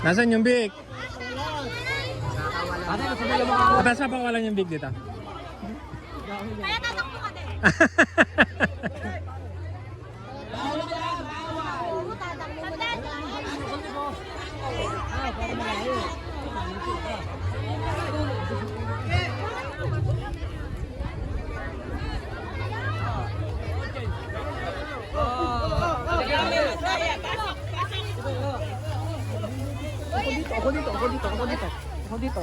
Nasaan yung big? Ate, kasabay yung mga Basta pa wala yung big dito. Kaya tatakbo ka din. Ako dito.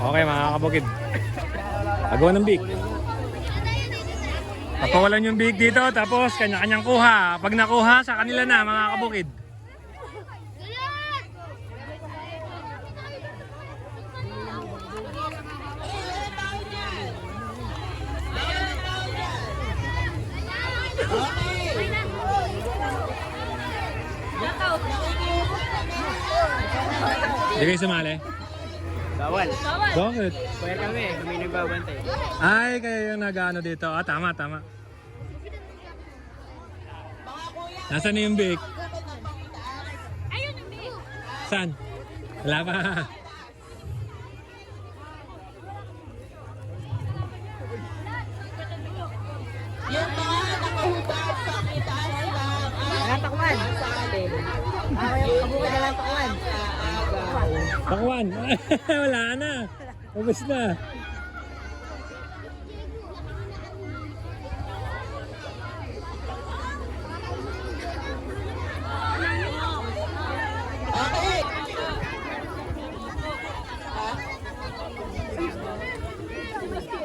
Okay mga kabukid. Agawa ng big. Papawalan yung big dito tapos kanya-kanyang kuha. Pag nakuha sa kanila na mga kabukid. Hindi kayo sumali? Bawal. Bakit? Kaya kami nagbabantay. Ay, kayo yung nag-ano dito. Ah, tama. Nasaan na yung big? Ayun yung big. Saan? Wala pa. Walang takwan. Kabuka na lang takwan. Pakwan. Wala na. Ubus na.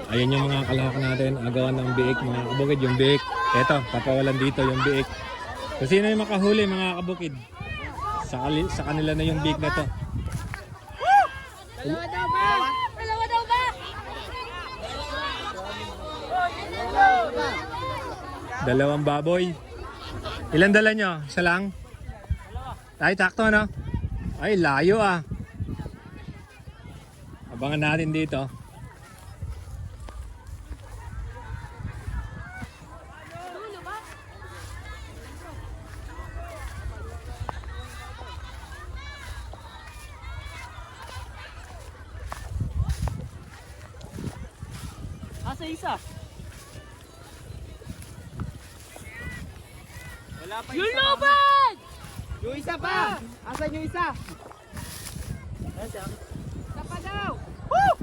Ayan yung mga kalahok natin, agawan ng biik mga kabukid, yung biik. Eto, papawalan dito yung biik. Kung sino yung makahuli mga kabukid, sa kanila na yung biik na to. Dalawa daw ba? Dalawa daw ba? Dalawang baboy. Ilan dala nyo? Isa lang? Ay, takto no? Ay, layo ah. Abangan natin dito. Asa isa? Wala pa isa. Yung lobat! Yung isa pa! Asan yung isa? Isa pa daw! Woo!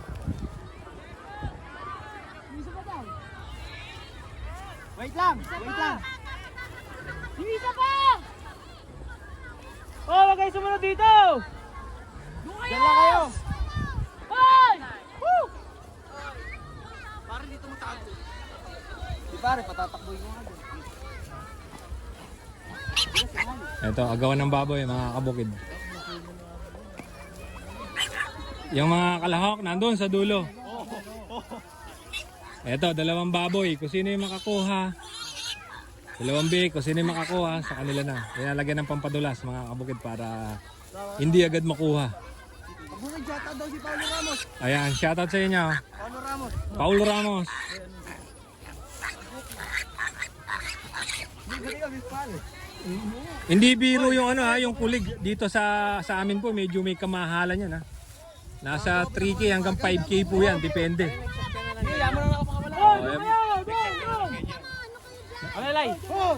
Yung isa pa daw. Wait lang! Yung isa pa! Oh, wag kayo sumunod dito! Doon Diyan lang kayo! Hoy! Woo! Pare dito mo tago. Di pare, patatakboy mo nga doon. Ito, agawan ng baboy mga kabukid. Yung mga kalahok nandun sa dulo. Ito, dalawang baboy. Kung sino yung makakuha, dalawang biik, kung sino yung makakuha, sa kanila na. Ilalagyan ng pampadulas mga kabukid para hindi agad makuha. Abunag shoutout daw si Paulo Ramos. Ayan, shoutout sa inyo. Paulo Ramos. Paulo Ramos. Hindi biro yung ano ha, yung kulig dito sa amin po, medyo may kamahalan yan ha. Nasa 3K hanggang 5K po yan, depende.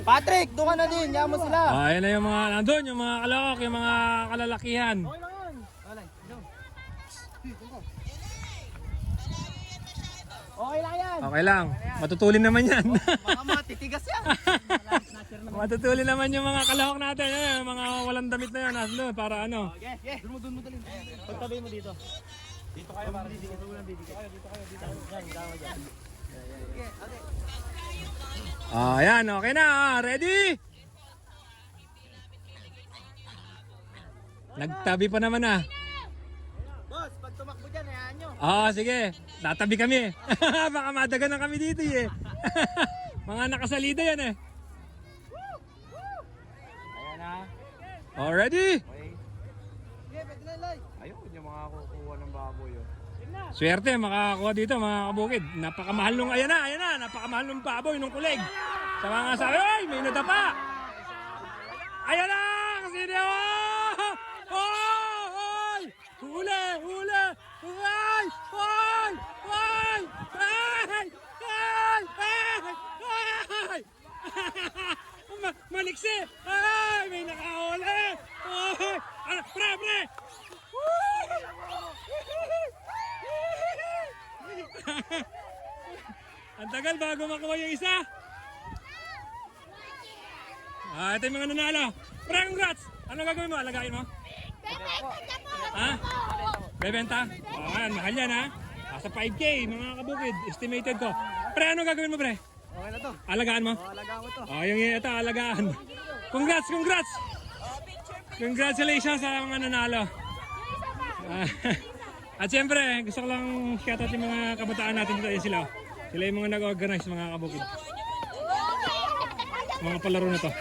Patrick, doon ka na din. Yaman sila. Ayan na yung mga nandun, yung mga kalawak, yung mga kalalakihan. Okay lang yan. Okay lang, matutulin naman yan. Baka matitigas yan. Matutulin naman yung mga kalahok natin, yung mga walang damit na yun, aslo, para ano. Okay. Doon mo dali. Pagtabi mo dito. Dito kayo para dito mo lang dito. Dito kayo. Yan, tama dyan. Ayan, okay na, ready? Nagtabi pa naman ah. Boss, pag tumakbo dyan, hayaan nyo. Sige, tatabi kami. Baka madagan na kami dito eh. Mga nakasalida yan eh. Ayan na. Ready? Okay. Okay, pwede na live. Ayun, yung mga kukuha ng baboy. Swerte makakakuha dito mga kabukid. Napakamahal nung, ayan na, napakamahal nung baboy nung kulig. Sa mga sabi, ay, may nadapa. Ayan na, kasi sino? Hoy! Huli! Huli! Hoy! Hoy! Hoy! Hoy! Hoy! Hoy! Maliksi! Ay! May nakahuli! Hoy! Ano? Pre! Pre! Ang tagal bago makuha yung isa. Ito yung mga nanalo. Pre, congrats! Ano gagawin mo? Alagain mo? Ha? Bebenta? Ayan, mahal yan ha. Nasa 5K, mga kabukid. Estimated ko. Pre, ano gagawin mo pre? Okay na to. Alagaan mo? Alagaan ko to. Yung ito, alagaan. Congrats, congrats! Congratulations sa mga nanalo. At siyempre, gusto ko lang shoutout yung mga kabataan natin dito. Yan sila. Sila yung mga nag-organize, mga kabukid. Mga palaro na to.